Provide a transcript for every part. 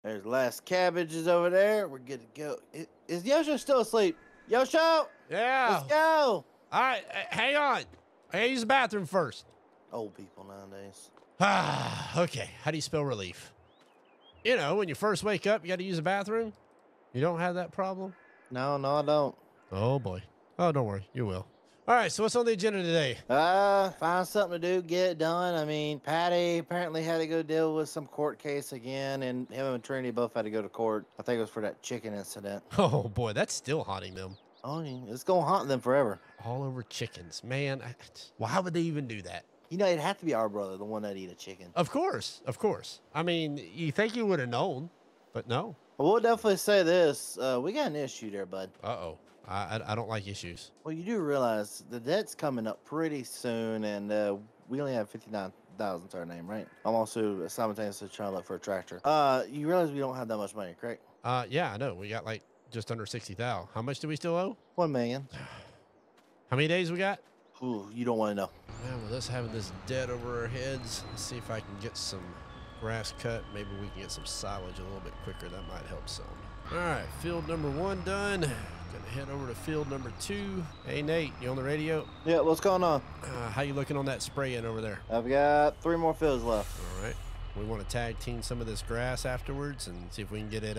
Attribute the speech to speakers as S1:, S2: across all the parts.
S1: There's last cabbages over there. We're good to go. Is Yosho still asleep? Yosho! Let's
S2: Yeah.
S1: go!
S2: All right, hang on. I gotta use the bathroom first.
S1: Old people nowadays.
S2: Okay. How do you spell relief? You know, when you first wake up, you got to use the bathroom. You don't have that problem?
S1: No, I don't.
S2: Oh, boy. Oh, don't worry. You will. All right, so what's on the agenda today?
S1: Find something to do, get it done. I mean, Patty apparently had to go deal with some court case again, and him and Trinity both had to go to court. I think it was for that chicken incident.
S2: Oh, boy, that's still haunting them.
S1: Oh, it's gonna haunt them forever.
S2: All over chickens. Man, why would they even do that?
S1: You know, it'd have to be our brother, the one that eat a chicken.
S2: Of course, of course. I mean, you think you would have known, but no.
S1: Well, we'll definitely say this. We got an issue there, bud.
S2: Uh-oh. I don't like issues.
S1: Well, you do realize the debt's coming up pretty soon, and we only have 59,000 to our name, right? I'm also simultaneously trying to look for a tractor. You realize we don't have that much money, correct?
S2: Yeah, I know. We got like just under 60,000. How much do we still owe?
S1: 1 million.
S2: How many days we got?
S1: Ooh, you don't want to know.
S2: Man, with us having this debt over our heads, let's see if I can get some grass cut. Maybe we can get some silage a little bit quicker. That might help some. All right, field number 1 done. Gonna head over to field number 2. Hey, Nate, you on the radio?
S1: Yeah, what's going on?
S2: How you looking on that spraying over there?
S1: I've got 3 more fields left.
S2: All right. We want to tag team some of this grass afterwards and see if we can get it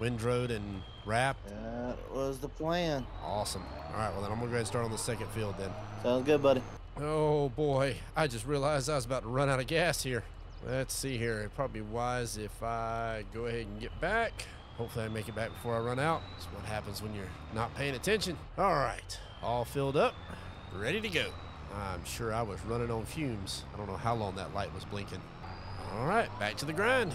S2: windrowed and wrapped.
S1: That was the plan.
S2: Awesome. All right, well, then I'm going to go ahead and start on the second field then.
S1: Sounds good, buddy.
S2: Oh, boy. I just realized I was about to run out of gas here. Let's see here. It'd probably be wise if I go ahead and get back. Hopefully I make it back before I run out. That's what happens when you're not paying attention. All right. All filled up. Ready to go. I'm sure I was running on fumes. I don't know how long that light was blinking. All right. Back to the grind.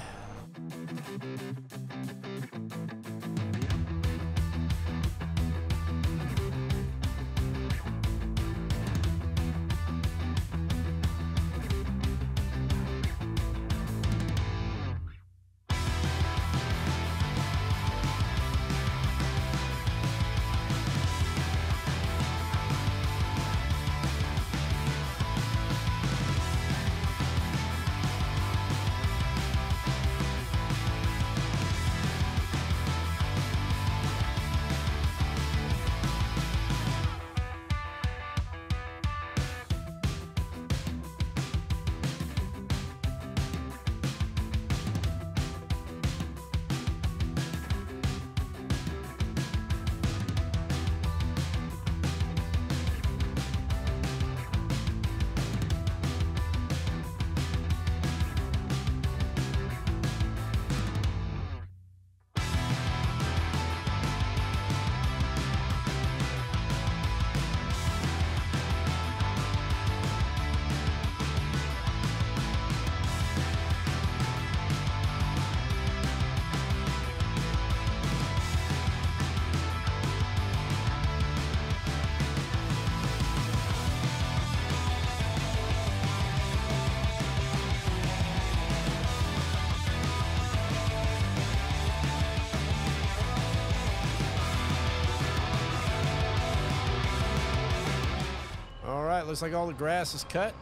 S2: Looks like all the grass is cut.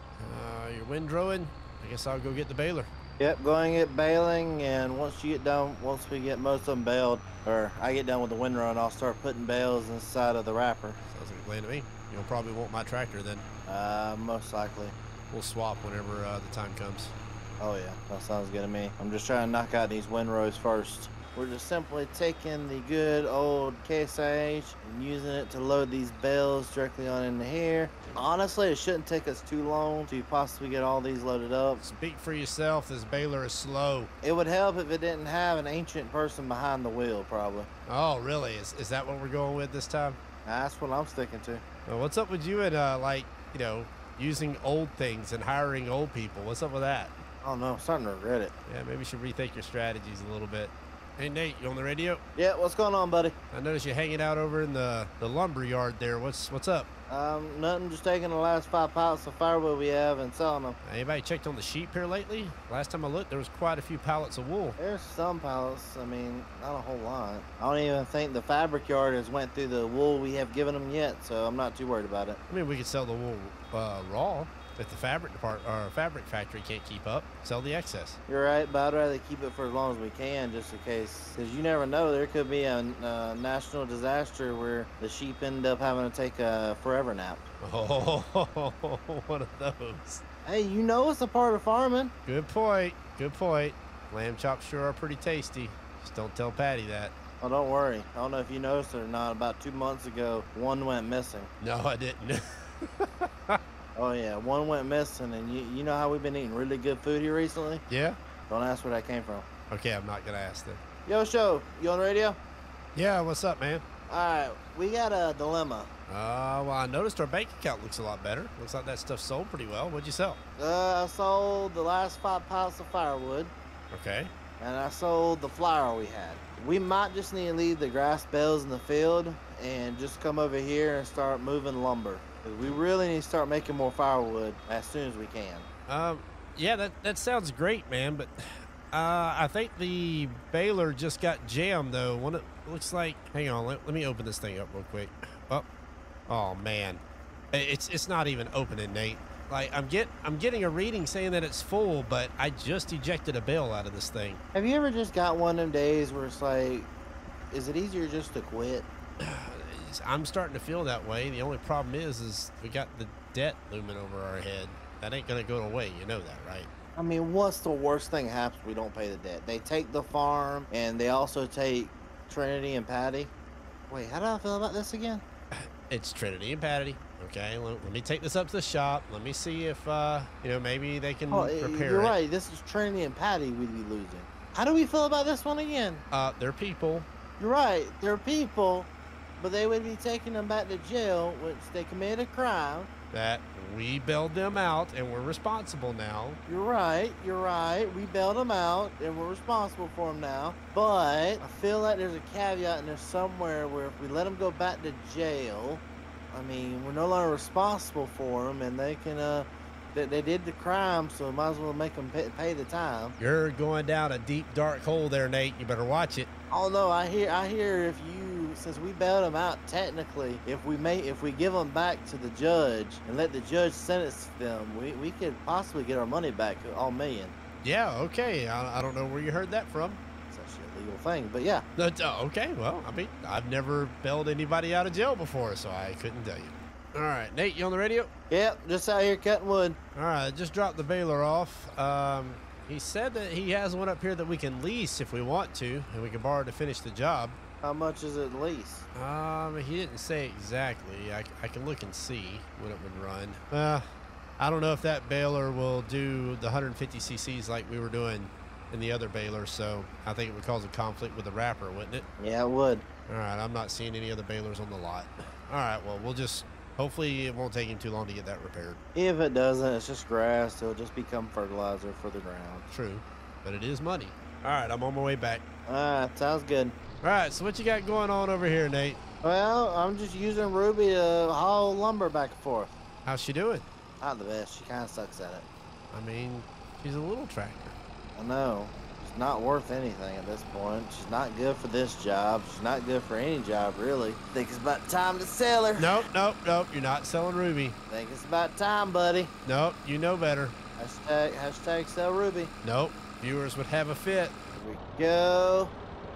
S2: You're windrowing. I guess I'll go get the baler.
S1: Yep, going at baling, and once we get most of them baled, or I get done with the windrow, and I'll start putting bales inside of the wrapper.
S2: Sounds like a plan to me. You'll probably want my tractor then.
S1: Most likely.
S2: We'll swap whenever the time comes.
S1: Oh yeah, that sounds good to me. I'm just trying to knock out these windrows first. We're just simply taking the good old Case IH and using it to load these bales directly on into here. Honestly, it shouldn't take us too long to possibly get all these loaded up.
S2: Speak for yourself, this baler is slow.
S1: It would help if it didn't have an ancient person behind the wheel, probably.
S2: Oh, really? Is that what we're going with this time?
S1: That's what I'm sticking to.
S2: Well, what's up with you and, using old things and hiring old people? What's up with that?
S1: I don't know, I'm starting to regret it.
S2: Yeah, maybe you should rethink your strategies a little bit. Hey, Nate, you on the radio?
S1: Yeah, what's going on, buddy?
S2: I noticed you hanging out over in the lumber yard there. What's up?
S1: Nothing, just taking the last 5 pallets of firewood we have and selling them.
S2: Anybody checked on the sheep here lately? Last time I looked, there was quite a few pallets of wool.
S1: There's some pallets. I mean, not a whole lot. I don't even think the fabric yard has went through the wool we have given them yet, so I'm not too worried about it.
S2: I mean, we could sell the wool raw. If the fabric factory can't keep up, sell the excess.
S1: You're right, but I'd rather keep it for as long as we can, just in case. Because you never know, there could be a national disaster where the sheep end up having to take a forever nap.
S2: Oh, one of those.
S1: Hey, you know it's a part of farming.
S2: Good point. Good point. Lamb chops sure are pretty tasty. Just don't tell Patty that.
S1: Oh, don't worry. I don't know if you noticed it or not. About 2 months ago, one went missing.
S2: No, I didn't.
S1: Oh, yeah. One went missing. And you know how we've been eating really good food here recently?
S2: Yeah?
S1: Don't ask where that came from.
S2: Okay, I'm not going to ask then.
S1: Yo, Show, you on the radio?
S2: Yeah, what's up, man?
S1: All right. We got a dilemma.
S2: Well, I noticed our bank account looks a lot better. Looks like that stuff sold pretty well. What'd you sell?
S1: I sold the last 5 pallets of firewood.
S2: Okay.
S1: And I sold the flour we had. We might just need to leave the grass bales in the field and just come over here and start moving lumber. 'Cause we really need to start making more firewood as soon as we can.
S2: Yeah, that sounds great, man, but I think the baler just got jammed, though. It looks like, hang on, let me open this thing up real quick. Oh man, it's not even opening, Nate. Like, I'm getting a reading saying that it's full, but I just ejected a bale out of this thing.
S1: Have you ever just got one of them days where it's like, is it easier just to quit?
S2: I'm starting to feel that way. The only problem is we got the debt looming over our head. That ain't gonna go away. You know that, right?
S1: I mean, what's the worst thing happens if we don't pay the debt? They take the farm, and they also take Trinity and Patty. Wait, how do I feel about this again?
S2: It's Trinity and Patty. Okay, let me take this up to the shop. Let me see if maybe they can repair it.
S1: You're right. This is Trinity and Patty we'd be losing. How do we feel about this one again?
S2: They're people.
S1: You're right. They're people, but they would be taking them back to jail, which they committed a crime.
S2: That we bailed them out, and we're responsible now.
S1: You're right. You're right. We bailed them out, and we're responsible for them now. But I feel like there's a caveat in there somewhere where if we let them go back to jail, I mean, we're no longer responsible for them, and they can, they did the crime, so we might as well make them pay the time.
S2: You're going down a deep, dark hole there, Nate. You better watch it.
S1: Oh no, I hear since we bailed them out, technically, if we give them back to the judge and let the judge sentence them, we could possibly get our money back, all million.
S2: Yeah, okay. I don't know where you heard that from.
S1: It's actually a legal thing, but yeah.
S2: Okay, well, I mean, I've never bailed anybody out of jail before, so I couldn't tell you. All right, Nate, you on the radio?
S1: Yep, just out here cutting wood.
S2: All right, just dropped the baler off. He said that he has one up here that we can lease if we want to, and we can borrow to finish the job.
S1: How much is it lease?
S2: He didn't say exactly. I can look and see what it would run. I don't know if that baler will do the 150 cc's like we were doing in the other baler, so I think it would cause a conflict with the wrapper, wouldn't it?
S1: Yeah, it would.
S2: All right, I'm not seeing any other balers on the lot. All right, well, hopefully it won't take him too long to get that repaired.
S1: If it doesn't, it's just grass. It'll just become fertilizer for the ground.
S2: True, but it is money. All right, I'm on my way back.
S1: All right, sounds good.
S2: All right, so what you got going on over here, Nate?
S1: Well, I'm just using Ruby to haul lumber back and forth.
S2: How's she doing?
S1: Not the best. She kind of sucks at it.
S2: I mean, she's a little tractor.
S1: I know. She's not worth anything at this point. She's not good for this job. She's not good for any job, really. I think it's about time to sell her.
S2: Nope. You're not selling Ruby.
S1: I think it's about time, buddy.
S2: Nope, you know better.
S1: Hashtag sell Ruby.
S2: Nope, viewers would have a fit.
S1: Here we go.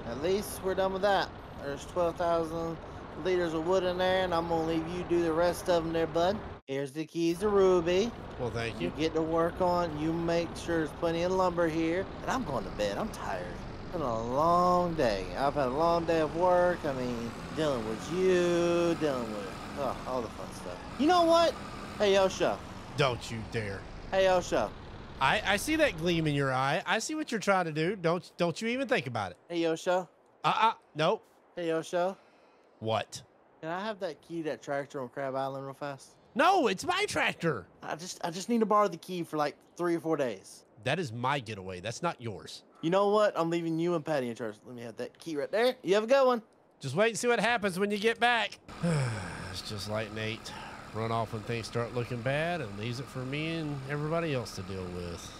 S1: At least we're done with that. There's 12,000 liters of wood in there, and I'm going to leave you do the rest of them there, bud. Here's the keys to Ruby.
S2: Well, thank you.
S1: You get to work on, you make sure there's plenty of lumber here. And I'm going to bed. I'm tired. It's been a long day. I've had a long day of work. I mean, dealing with you, dealing with all the fun stuff. You know what? Hey, Osho.
S2: Don't you dare.
S1: Hey, Osho.
S2: I see that gleam in your eye. I see what you're trying to do. Don't you even think about it.
S1: Hey, Osho.
S2: Nope.
S1: Hey, Osho.
S2: What?
S1: Can I have that key to that tractor on Crab Island real fast?
S2: No, it's my tractor.
S1: I just need to borrow the key for like 3 or 4 days.
S2: That is my getaway. That's not yours.
S1: You know what? I'm leaving you and Patty in charge. Let me have that key right there. You have a good one.
S2: Just wait and see what happens when you get back. It's just like Nate. Run off when things start looking bad and leaves it for me and everybody else to deal with.